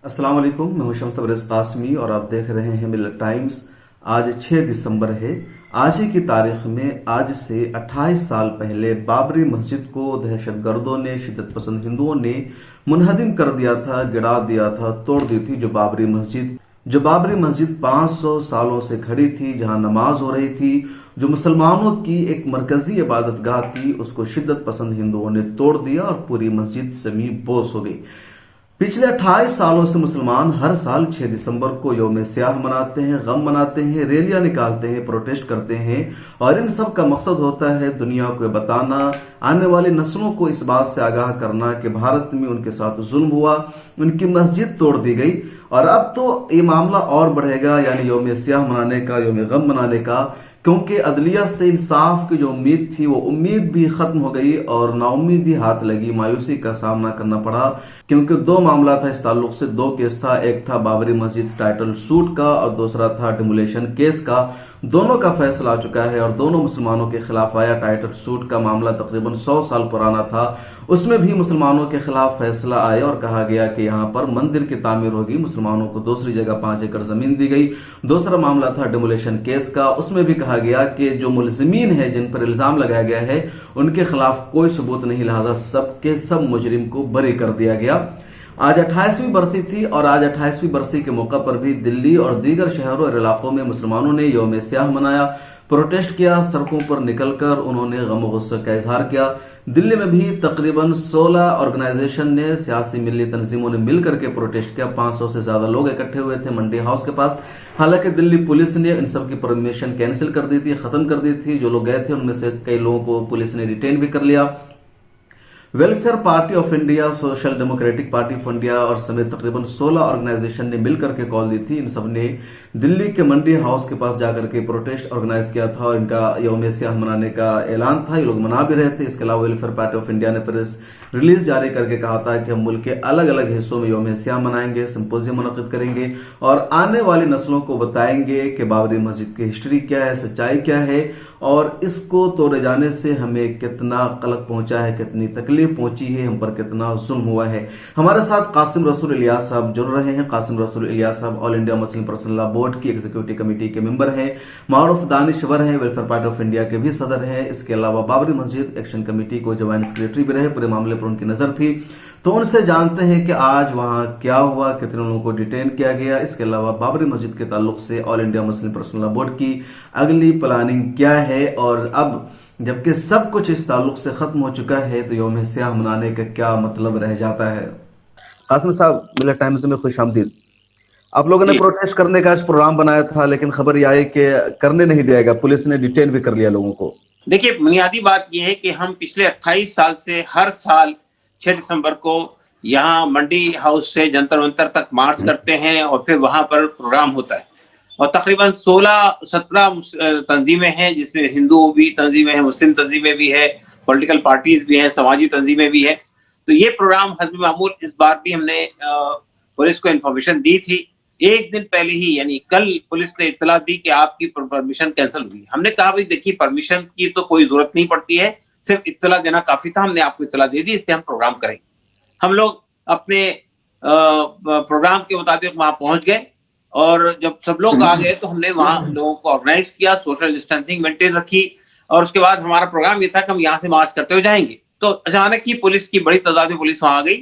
अस्सलाम वालेकुम, मैं हूं शम्स तबरेज़ कासमी और आप देख रहे हैं मिलत टाइम्स। आज 6 दिसंबर है। आज ही की तारीख में आज से 28 साल पहले बाबरी मस्जिद को दहशतगर्दों ने, शिद्दत पसंद हिंदुओं ने मुनहदिम कर दिया था, गिरा दिया था, तोड़ दी थी। जो बाबरी मस्जिद 500 सालों से खड़ी थी, जहां नमाज हो रही थी, जो मुसलमानों की एक मरकजी इबादतगाह थी, उसको शिद्दत पसंद हिंदुओं ने तोड़ दिया और पूरी मस्जिद समी बोस हो गई। पिछले 28 सालों से मुसलमान हर साल 6 दिसंबर को यौम स्याह मनाते हैं, गम मनाते हैं, रैलियां निकालते हैं, प्रोटेस्ट करते हैं और इन सब का मकसद होता है दुनिया को बताना, आने वाली नस्लों को इस बात से आगाह करना कि भारत में उनके साथ जुल्म हुआ, उनकी मस्जिद तोड़ दी गई और अब तो ये मामला और बढ़ेगा, यानी यौम स्याह मनाने का, यौम गम मनाने का, क्योंकि अदलिया से इंसाफ की जो उम्मीद थी वो उम्मीद भी खत्म हो गई और नाउमीदी हाथ लगी, मायूसी का सामना करना पड़ा। क्योंकि दो मामला था इस ताल्लुक से, दो केस था। एक था बाबरी मस्जिद टाइटल सूट का और दूसरा था डिमोलेशन केस का। दोनों का फैसला आ चुका है और दोनों मुसलमानों के खिलाफ आया। टाइटल सूट का मामला तकरीबन 100 साल पुराना था, उसमें भी मुसलमानों के खिलाफ फैसला आया और कहा गया कि यहाँ पर मंदिर की तामीर होगी, मुसलमानों को दूसरी जगह 5 एकड़ जमीन दी गई। दूसरा मामला था डिमोलेशन केस का, उसमें भी कहा गया कि जो मुलजिमीन है, जिन पर इल्जाम लगाया गया है, उनके खिलाफ कोई सबूत नहीं, लिहाजा सबके सब मुजरिम को बरी कर दिया गया। आज 28वीं बरसी थी और आज 28वीं बरसी के मौका पर भी दिल्ली और दीगर शहरों और इलाकों में मुसलमानों ने यौम स्याह मनाया, प्रोटेस्ट किया, सड़कों पर निकलकर उन्होंने गम गुस्से का इजहार किया। दिल्ली में भी तकरीबन 16 ऑर्गेनाइजेशन ने, सियासी मिली तंजीमों ने मिलकर के प्रोटेस्ट किया। 500 से ज्यादा लोग इकट्ठे हुए थे मंडी हाउस के पास। हालांकि दिल्ली पुलिस ने इन सब की परमिशन कैंसिल कर दी थी, खत्म कर दी थी। जो लोग गए थे उनमें से कई लोगों को पुलिस ने डिटेन भी कर लिया। Welfare party of India, social democratic party of India और समेत तकरीबन 16 ऑर्गेनाइजेशन ने मिलकर के कॉल दी थी। इन सब ने दिल्ली के मंडी हाउस के पास जाकर के प्रोटेस्ट ऑर्गेनाइज किया था और इनका यौम स्याह मनाने का ऐलान था। ये लोग मना भी रहे थे। इसके अलावा वेलफेयर पार्टी ऑफ इंडिया ने प्रेस रिलीज जारी करके कहा था कि हम मुल्क के अलग अलग हिस्सों में यौम स्याह मनाएंगे, सिंपोजियम मुनक्किद करेंगे और आने वाली नस्लों को बताएंगे कि बाबरी मस्जिद की हिस्ट्री क्या है, सच्चाई क्या है और इसको तोड़े जाने से हमें कितना कलक पहुंचा है, कितनी तकलीफ पहुंची है, हम पर कितना जुल्म हुआ है। हमारे साथ कासिम रसूल इलियास साहब जुड़ रहे हैं। कासिम रसूल इलियास साहब all India Muslim personal law board की एग्जीक्यूटिव कमेटी के मेंबर हैं, मारूफ दानिशवर हैं, वेलफेयर पार्टी ऑफ इंडिया के भी सदर हैं। इसके अलावा बाबरी मस्जिद एक्शन कमेटी को ज्वाइंट सेक्रेटरी भी रहे। पूरे मामले पर उनकी नजर थी। तो उनसे जानते हैं कि आज वहां क्या हुआ, कितने लोगों को डिटेन किया गया। इसके अलावा बाबरी मस्जिद के ताल्लुक से all India Muslim personal law board की अगली प्लानिंग क्या है और अब जबकि सब कुछ इस ताल्लुक से खत्म हो चुका है तो यौम स्याह मनाने का क्या मतलब रह जाता है। कासिम साहब, मिलत टाइम्स में खुश आमदीद। आप लोगों ने प्रोटेस्ट करने का प्रोग्राम बनाया था, लेकिन खबर यह आई कि करने नहीं दिया गया, पुलिस ने डिटेन भी कर लिया लोगों को। देखिए, बुनियादी बात यह है कि हम पिछले 28 साल से हर साल 6 दिसंबर को यहाँ मंडी हाउस से जंतर मंतर तक मार्च करते हैं और फिर वहां पर प्रोग्राम होता है और तकरीबन 16-17 तंजीमें हैं, जिसमें हिंदू भी तंजीमें हैं, मुस्लिम तंजीमें भी है, पॉलिटिकल पार्टीज भी हैं, समाजी तंजीमें भी है। तो ये प्रोग्राम हस्ब मामूल इस बार भी हमने पुलिस को इन्फॉर्मेशन दी थी। एक दिन पहले ही, यानी कल, पुलिस ने इत्तला दी कि आपकी परमिशन कैंसिल हुई। हमने कहा भाई देखिए, परमिशन की तो कोई जरूरत नहीं पड़ती है, सिर्फ इत्तला देना काफी था। हमने आपको इत्तला दे दी, इसलिए हम प्रोग्राम करेंगे। हम लोग अपने प्रोग्राम के मुताबिक वहां पहुंच गए और जब सब लोग आ गए तो हमने वहां लोगों को ऑर्गेनाइज किया, सोशल डिस्टेंसिंग मेंटेन रखी और उसके बाद हमारा प्रोग्राम ये था कि हम यहाँ से मार्च करते हुए जाएंगे। तो अचानक ही पुलिस की बड़ी तादाद में पुलिस वहां आ गई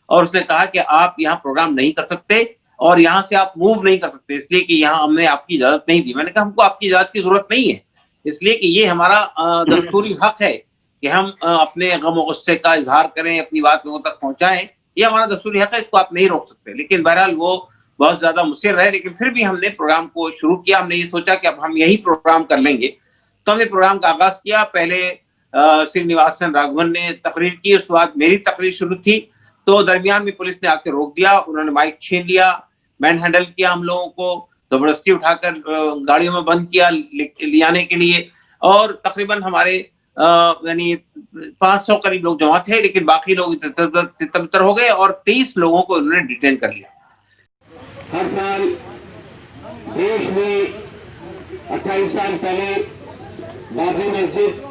और उसने कहा कि आप यहाँ प्रोग्राम नहीं कर सकते और यहाँ से आप मूव नहीं कर सकते, इसलिए कि यहाँ हमने आपकी इजाजत नहीं दी। मैंने कहा हमको आपकी इजाजत की जरूरत नहीं है, इसलिए कि ये हमारा दस्तूरी हक है कि हम अपने गम और गुस्से का इजहार करें, अपनी बात लोगों तक पहुंचाएं, ये हमारा दस्तूरी हक है, इसको आप नहीं रोक सकते। लेकिन बहरहाल वो बहुत ज्यादा मुसिर रहे, लेकिन फिर भी हमने प्रोग्राम को शुरू किया। हमने ये सोचा कि अब हम यही प्रोग्राम कर लेंगे, तो हमने प्रोग्राम का आगाज किया। पहले श्रीनिवासन राघवन ने तकरीर की, उसके बाद मेरी तकरीर शुरू थी। तो दरमियान में पुलिस ने आके रोक दिया, उन्होंने माइक छीन लिया, मैन हैंडल किया हम लोगों को, जबरदस्ती उठाकर गाड़ियों में बंद किया ले आने के लिए और तकरीबन हमारे यानी 500 करीब लोग जमा थे, लेकिन बाकी लोग तितर हो गए और 23 लोगों को उन्होंने डिटेन कर लिया। हर साल देश में 28 साल पहले बाबरी मस्जिद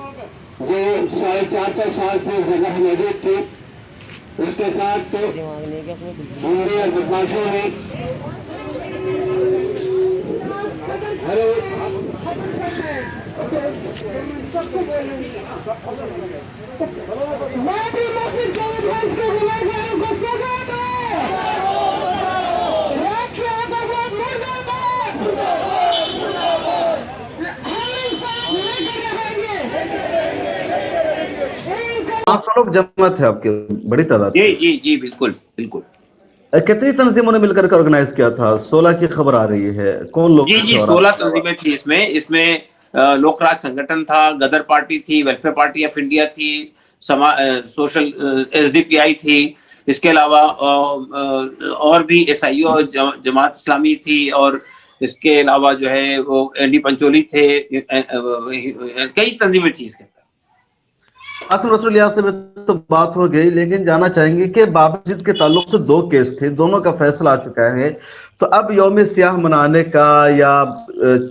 जो 450 साल से जगह मौजूद थी, उसके साथ हमने और बदमाशों ने हेलो बाबरी मस्जिद के विध्वंस के गुनहगारों को सजा दो। राष्ट्रीय आतंकवाद मुर्दाबाद। हम इंसाफ लेकर रहेंगे। आप लोग जमात है आपके बड़ी तादाद जी जी जी बिल्कुल बिल्कुल। कितनी तंजीमों ने मिलकर के ऑर्गेनाइज किया था? 16 की खबर आ रही है, कौन लोग जी थे? जी और 16 तंजीमें थी इसमें। इसमें लोकराज संगठन था, गदर पार्टी थी, वेलफेयर पार्टी ऑफ इंडिया थी, सोशल एसडीपीआई थी, इसके अलावा और भी एसआईओ जमात इस्लामी थी, और इसके अलावा जो है वो एनडी पंचोली थे, कई तंजीमें थी इसके। कासिम रसूल यहाँ से तो बात हो गई, लेकिन जानना चाहेंगे कि बाबरी मस्जिद के ताल्लुक से 2 केस थे, दोनों का फैसला आ चुका है, तो अब यौम सियाह मनाने का या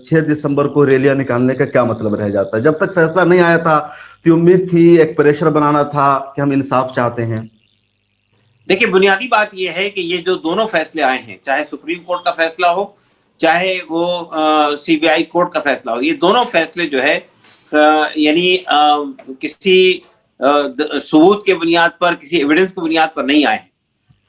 6 दिसंबर को रैलियां निकालने का क्या मतलब रह जाता है? जब तक फैसला नहीं आया था तो उम्मीद थी, एक प्रेशर बनाना था कि हम इंसाफ चाहते हैं। देखिए, बुनियादी बात यह है कि ये जो दोनों फैसले आए हैं, चाहे सुप्रीम कोर्ट का फैसला हो, चाहे वो सीबीआई कोर्ट का फैसला हो, ये दोनों फैसले जो है यानी किसी सबूत के बुनियाद पर, किसी एविडेंस की बुनियाद पर नहीं आए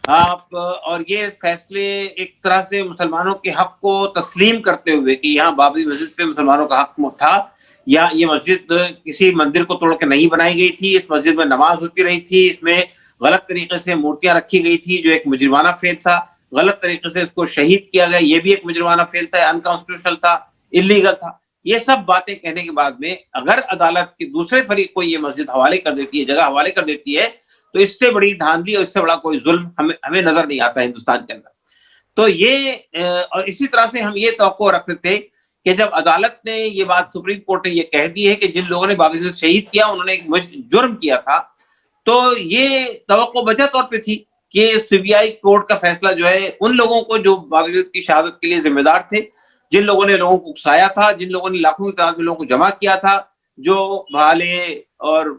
आप। और ये फैसले एक तरह से मुसलमानों के हक को तस्लीम करते हुए कि यहाँ बाबरी मस्जिद पे मुसलमानों का हक था, या ये मस्जिद किसी मंदिर को तोड़ के नहीं बनाई गई थी, इस मस्जिद में नमाज होती रही थी, इसमें गलत तरीके से मूर्तियां रखी गई थी जो एक मुजरिमाना फेल था, गलत तरीके से इसको शहीद किया गया, ये भी एक मुजरिमाना फेल था, अनकॉन्स्टिट्यूशनल था, इलीगल था। ये सब बातें कहने के बाद में अगर अदालत के दूसरे फरीक को ये मस्जिद हवाले कर देती है, जगह हवाले कर देती है, तो इससे बड़ी धांधली और इससे बड़ा कोई जुल्म हमें नजर नहीं आता हिंदुस्तान के अंदर। तो ये और इसी तरह से हम ये तवक्को रखते थे कि जब अदालत ने ये बात, सुप्रीम कोर्ट ने ये कह दी है कि जिन लोगों ने बाबरी मस्जिद शहीद किया उन्होंने एक जुर्म किया था, तो ये तवक्को वजह तौर पे थी कि सीबीआई कोर्ट का फैसला जो है उन लोगों को जो बाबरी मस्जिद की शहादत के लिए जिम्मेदार थे, जिन लोगों ने लोगों को उकसाया था, जिन लोगों ने लाखों की तादाद में लोगों को जमा किया था, जो भाले और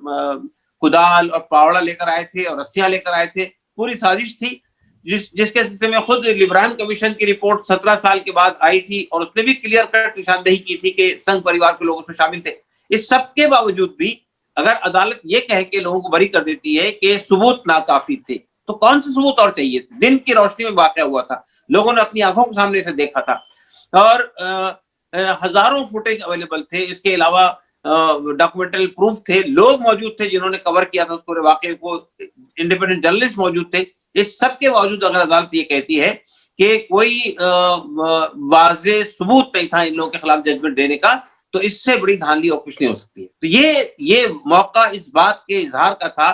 कुदाल और पावड़ा लेकर आए थे और रस्सियां लेकर आए थे, पूरी साजिश थी, जिसके सिलसिले में खुद लिब्रान कमीशन की रिपोर्ट 17 साल के बाद आई थी और उसने भी क्लियर कट निशानदेही की थी कि संघ परिवार के लोग उसमें शामिल थे। इस सब के बावजूद भी अगर अदालत ये कह के लोगों को बरी कर देती है कि सबूत नाकाफी थे, तो कौन से सबूत और चाहिए? दिन की रोशनी में वाक़या हुआ था, लोगों ने अपनी आंखों के सामने से देखा था, और हजारों फुटेज अवेलेबल थे, इसके अलावा डॉक्यूमेंटल प्रूफ थे, लोग मौजूद थे जिन्होंने कवर किया था उस पूरे वाकये को, इंडिपेंडेंट जर्नलिस्ट मौजूद थे। इस सब के बावजूद अगर अदालत ये कहती है कि कोई वाज़े सबूत नहीं था इन लोगों के खिलाफ जजमेंट देने का, तो इससे बड़ी धांधली और कुछ नहीं हो सकती है। तो ये मौका इस बात के इजहार का था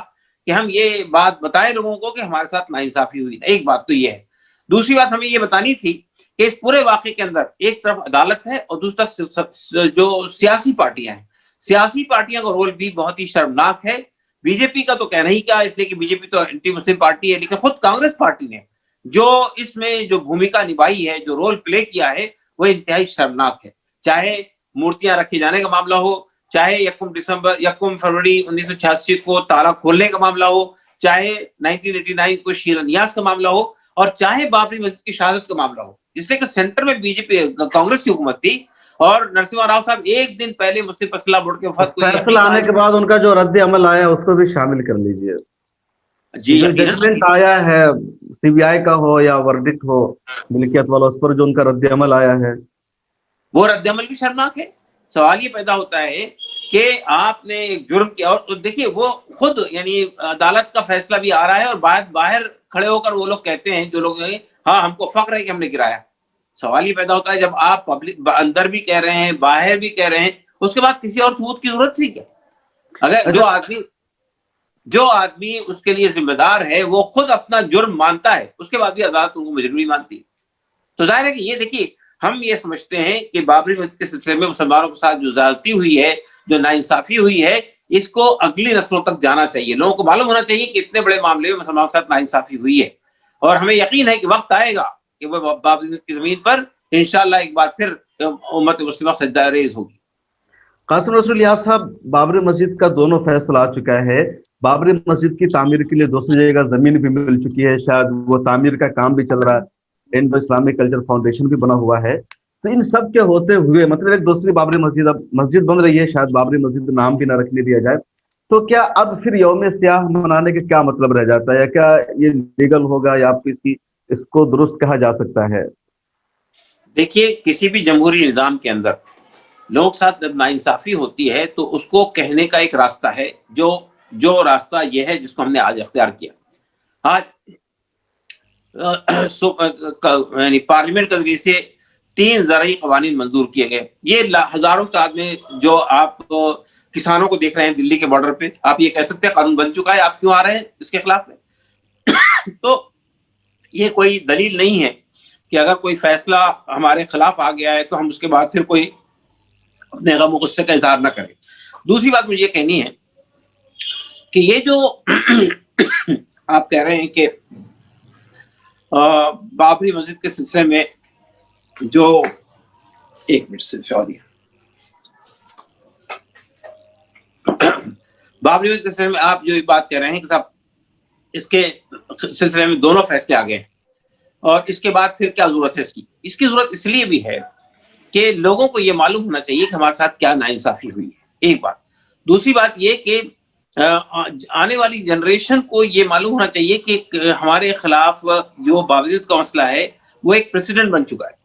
कि हम ये बात बताएं लोगों को कि हमारे साथ नाइंसाफी हुई। एक बात तो ये है। दूसरी बात हमें ये बतानी थी कि इस पूरे वाकये के अंदर एक तरफ अदालत है और दूसरी तरफ जो सियासी पार्टियां हैं, सियासी पार्टियों का रोल भी बहुत ही शर्मनाक है। बीजेपी का तो कहना ही क्या, इसलिए कि बीजेपी तो एंटी मुस्लिम पार्टी है, लेकिन खुद कांग्रेस पार्टी ने जो इसमें जो भूमिका निभाई है, जो रोल प्ले किया है, वो इंतहाई शर्मनाक है। चाहे मूर्तियां रखे जाने का मामला हो, चाहे 1 फरवरी 1986 को ताला खोलने का मामला हो, चाहे 1989 को शिलान्यास का मामला हो, और चाहे बाबरी मस्जिद की शहादत का मामला हो। इसलिए कि सेंटर में बीजेपी कांग्रेस की हुकूमत थी और नरसिम्हा राव साहब एक दिन पहले मुस्लिम फैसला बोर्ड के वफात को फैसला आने के बाद उनका जो रद्द अमल आया उसको भी शामिल कर लीजिए। जी, जो जजमेंट आया है सीबीआई का हो या वर्डिक्ट हो मिल्कियत वाला, उस पर जो उनका रद्द अमल आया है, वो रद्द अमल भी शर्मनाक है। सवाल ये पैदा होता है कि आपने एक जुर्म किया, और देखिए वो खुद यानी अदालत का फैसला भी आ रहा है और बाहर खड़े होकर वो लोग कहते हैं, जो लोग हाँ हमको फख्र है कि हमने गिराया। सवाल ये पैदा होता है जब आप पब्लिक अंदर भी कह रहे हैं, बाहर भी कह रहे हैं, उसके बाद किसी और सबूत की जरूरत थी क्या? अगर जो आदमी उसके लिए जिम्मेदार है वो खुद अपना जुर्म मानता है, उसके बाद भी अदालत उनको मुजरिम नहीं मानती। तो जाहिर है कि ये देखिए, हम ये समझते हैं कि बाबरी मस्जिद के सिलसिले में मुसलमानों के साथ जो ज्यादती हुई है, जो नाइंसाफी हुई है, इसको अगली नस्लों तक जाना चाहिए। लोगों को मालूम होना चाहिए कि इतने बड़े मामले में मुसलमानों के साथ नाइंसाफी हुई है, और हमें यकीन है कि वक्त आएगा कि वो बाबरी मस्जिद की जमीन पर इंशाअल्लाह एक बार फिर उम्मत मुस्लिमा सज्जा रेज होगी। कासिम रसूल यार साहब, बाबरी मस्जिद का दोनों फैसला आ चुका है, بابری مسجد کی تعمیر کے لیے دوسری جگہ زمین بھی مل چکی ہے، شاید وہ تعمیر کا کام بھی چل رہا ہے، انڈو اسلامک کلچر فاؤنڈیشن بھی بنا ہوا ہے۔ تو ان سب کے ہوتے ہوئے مطلب ایک دوسری بابری مسجد اب مسجد بن رہی ہے، شاید بابری مسجد نام بھی نہ رکھنے دیا جائے، تو کیا اب پھر یوم سیاہ منانے کا کیا مطلب رہ جاتا ہے، یا کیا یہ لیگل ہوگا، یا آپ اس کو درست کہا جا سکتا ہے؟ دیکھیے، کسی بھی جمہوری نظام کے اندر لوگ ساتھ جب ناانصافی ہوتی ہے تو اس کو کہنے کا ایک راستہ ہے، جو راستہ یہ ہے جس کو ہم نے آج اختیار کیا۔ آج یعنی پارلیمنٹ کے ذریعے سے 3 زرعی قوانین منظور کیے گئے۔ یہ ہزاروں تعداد میں جو آپ کسانوں کو دیکھ رہے ہیں دلی کے بارڈر پہ، آپ یہ کہہ سکتے ہیں قانون بن چکا ہے، آپ کیوں آ رہے ہیں اس کے خلاف میں؟ تو یہ کوئی دلیل نہیں ہے کہ اگر کوئی فیصلہ ہمارے خلاف آ گیا ہے تو ہم اس کے بعد پھر کوئی اپنے غم و غصے کا اظہار نہ کریں۔ دوسری بات مجھے یہ کہنی ہے کہ یہ جو آپ کہہ رہے ہیں کہ بابری مسجد کے سلسلے میں جو ایک منٹ سے بابری مسجد کے سلسلے میں آپ جو بات کہہ رہے ہیں کہ صاحب اس کے سلسلے میں دونوں فیصلے آ گئے ہیں، اور اس کے بعد پھر کیا ضرورت ہے اس کی ضرورت اس لیے بھی ہے کہ لوگوں کو یہ معلوم ہونا چاہیے کہ ہمارے ساتھ کیا ناانصافی ہوئی ہے، ایک بات۔ دوسری بات یہ کہ آنے والی جنریشن کو یہ معلوم ہونا چاہیے کہ ہمارے خلاف جو بابری مسجد کا مسئلہ ہے وہ ایک پریسیڈنٹ بن چکا ہے۔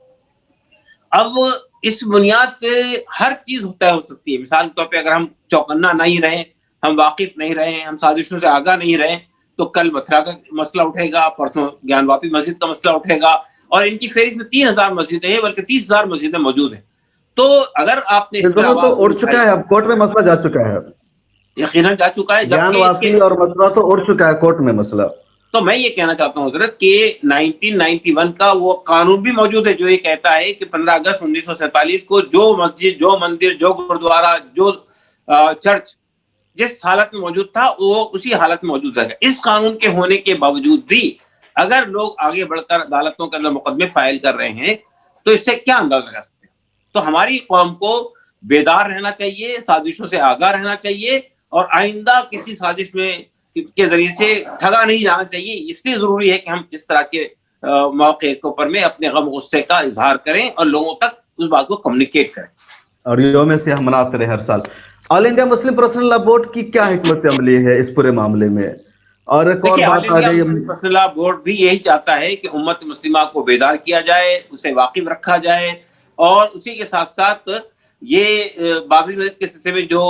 اب اس بنیاد پہ ہر چیز طے ہو سکتی ہے۔ مثال کے طور پہ اگر ہم چوکنا نہیں رہے، ہم واقف نہیں رہے، ہم سازشوں سے آگاہ نہیں رہے، تو کل متھرا کا مسئلہ اٹھے گا، پرسوں گیان واپی مسجد کا مسئلہ اٹھے گا، اور ان کی فہرست میں 3000 مسجدیں ہیں، بلکہ 30,000 مسجدیں موجود ہیں۔ تو اگر آپ نے تو اٹھ چکا ہے، اب کورٹ میں مسئلہ جا چکا ہے، یقیناً جا چکا ہے، گیان واپی اور مسئلہ تو اٹھ چکا ہے کورٹ میں مسئلہ۔ تو میں یہ کہنا چاہتا ہوں حضرت کہ 1991 کا وہ قانون بھی موجود ہے جو یہ کہتا ہے کہ 15 اگست 1947 کو جو مسجد، جو مندر، جو گردوارہ، جو چرچ جس حالت میں موجود تھا وہ اسی حالت میں موجود رہے گا۔ اس قانون کے ہونے کے باوجود بھی اگر لوگ آگے بڑھ کر عدالتوں کے اندر مقدمے فائل کر رہے ہیں تو اس سے کیا انداز لگا سکتے ہیں؟ تو ہماری قوم کو بیدار رہنا چاہیے، سازشوں سے آگاہ رہنا چاہیے، اور آئندہ کسی سازش میں کے ذریعے سے ٹھگا نہیں جانا چاہیے۔ اس لیے ضروری ہے کہ ہم اس طرح کے موقع کے اوپر میں اپنے غم غصے کا اظہار کریں اور لوگوں تک اس بات کو کمیونیکیٹ کریں، اور یوم سیاہ مناتے رہے ہر سال۔ آل انڈیا مسلم پرسنل لا بورڈ کی کیا حکمت عملی ہے اس پورے معاملے میں؟ اور ایک اور بات آ گئی، پرسنل لا بورڈ بھی یہی چاہتا ہے کہ امت مسلمہ کو بیدار کیا جائے، اسے واقف رکھا جائے، اور اسی کے ساتھ ساتھ یہ بابری مسجد کے سلسلے میں جو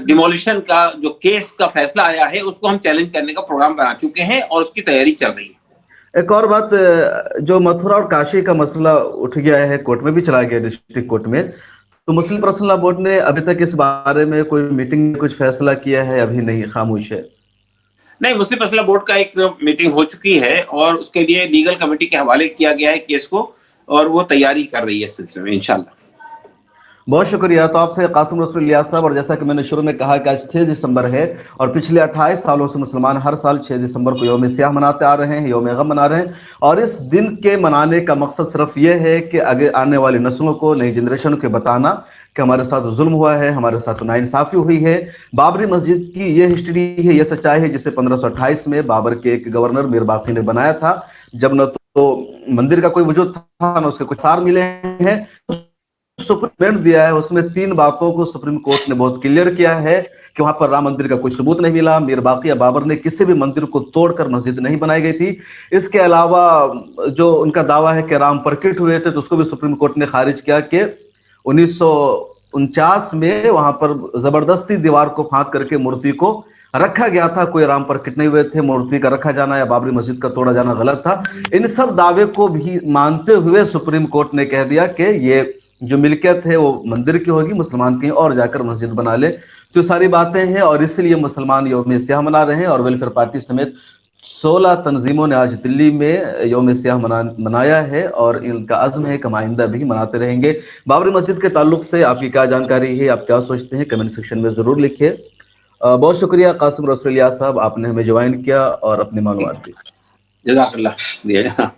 ڈیمولیشن کا جو کیس کا فیصلہ آیا ہے اس کو ہم چیلنج کرنے کا پروگرام بنا چکے ہیں اور اس کی تیاری چل رہی ہے۔ ایک اور بات، جو متھرا اور کاشی کا مسئلہ اٹھ گیا ہے، کورٹ میں بھی چلا گیا، ڈسٹرکٹ کورٹ میں، تو مسلم پرسنل لا بورڈ نے ابھی تک اس بارے میں کوئی میٹنگ میں کچھ فیصلہ کیا ہے؟ ابھی نہیں، خاموش ہے۔ نہیں، مسلم پرسنل لا بورڈ کا ایک میٹنگ ہو چکی ہے اور اس کے لیے لیگل کمیٹی کے حوالے کیا گیا ہے کیس کو، اور وہ تیاری کر رہی ہے اس سلسلے میں انشاءاللہ۔ بہت شکریہ۔ تو آپ سے قاسم رسول الیاس صاحب، اور جیسا کہ میں نے شروع میں کہا کہ آج 6 دسمبر ہے، اور پچھلے 28 سالوں سے مسلمان ہر سال 6 دسمبر کو یوم سیاہ مناتے آ رہے ہیں، یوم غم منا رہے ہیں، اور اس دن کے منانے کا مقصد صرف یہ ہے کہ آگے آنے والی نسلوں کو، نئی جنریشن کو بتانا کہ ہمارے ساتھ ظلم ہوا ہے، ہمارے ساتھ ناانصافی ہوئی ہے۔ بابری مسجد کی یہ ہسٹری ہے، یہ سچائی ہے، جسے 1528 میں بابر کے ایک گورنر میر باقی نے بنایا تھا، جب نہ تو مندر کا کوئی وجود تھا، نہ اس کے کچھ آثار ملے ہیں۔ سپریم دیا ہے، اس میں 3 باتوں کو سپریم کورٹ نے بہت کلیئر کیا ہے کہ وہاں پر رام مندر کا کوئی ثبوت نہیں ملا، میر باقی یا بابر نے کسی بھی مندر کو توڑ کر مسجد نہیں بنائی گئی تھی۔ اس کے علاوہ جو ان کا دعویٰ ہے کہ رام پرکٹ ہوئے تھے، تو اس کو بھی سپریم کورٹ نے خارج کیا کہ 1949 میں وہاں پر زبردستی دیوار کو پھاند کر کے مورتی کو رکھا گیا تھا، کوئی رام پرکٹ نہیں ہوئے تھے، مورتی کا رکھا جانا یا بابری مسجد کا توڑا جانا غلط تھا۔ ان سب دعوے کو بھی مانتے ہوئے سپریم کورٹ نے کہہ دیا کہ یہ جو ملکیت ہے وہ مندر کی ہوگی، مسلمان کہیں اور جا کر مسجد بنا لے۔ تو ساری باتیں ہیں، اور اس لیے مسلمان یوم سیاہ منا رہے ہیں، اور ویلفیئر پارٹی سمیت 16 تنظیموں نے آج دلی میں یوم سیاہ منایا ہے، اور ان کا عزم ہے کہ آئندہ بھی مناتے رہیں گے۔ بابری مسجد کے تعلق سے آپ کی کیا جانکاری ہے، آپ کیا سوچتے ہیں، کمنٹ سیکشن میں ضرور لکھیے۔ بہت شکریہ قاسم رسول الیاس صاحب، آپ نے ہمیں جوائن کیا اور اپنی معلومات دی۔ جزاک اللہ۔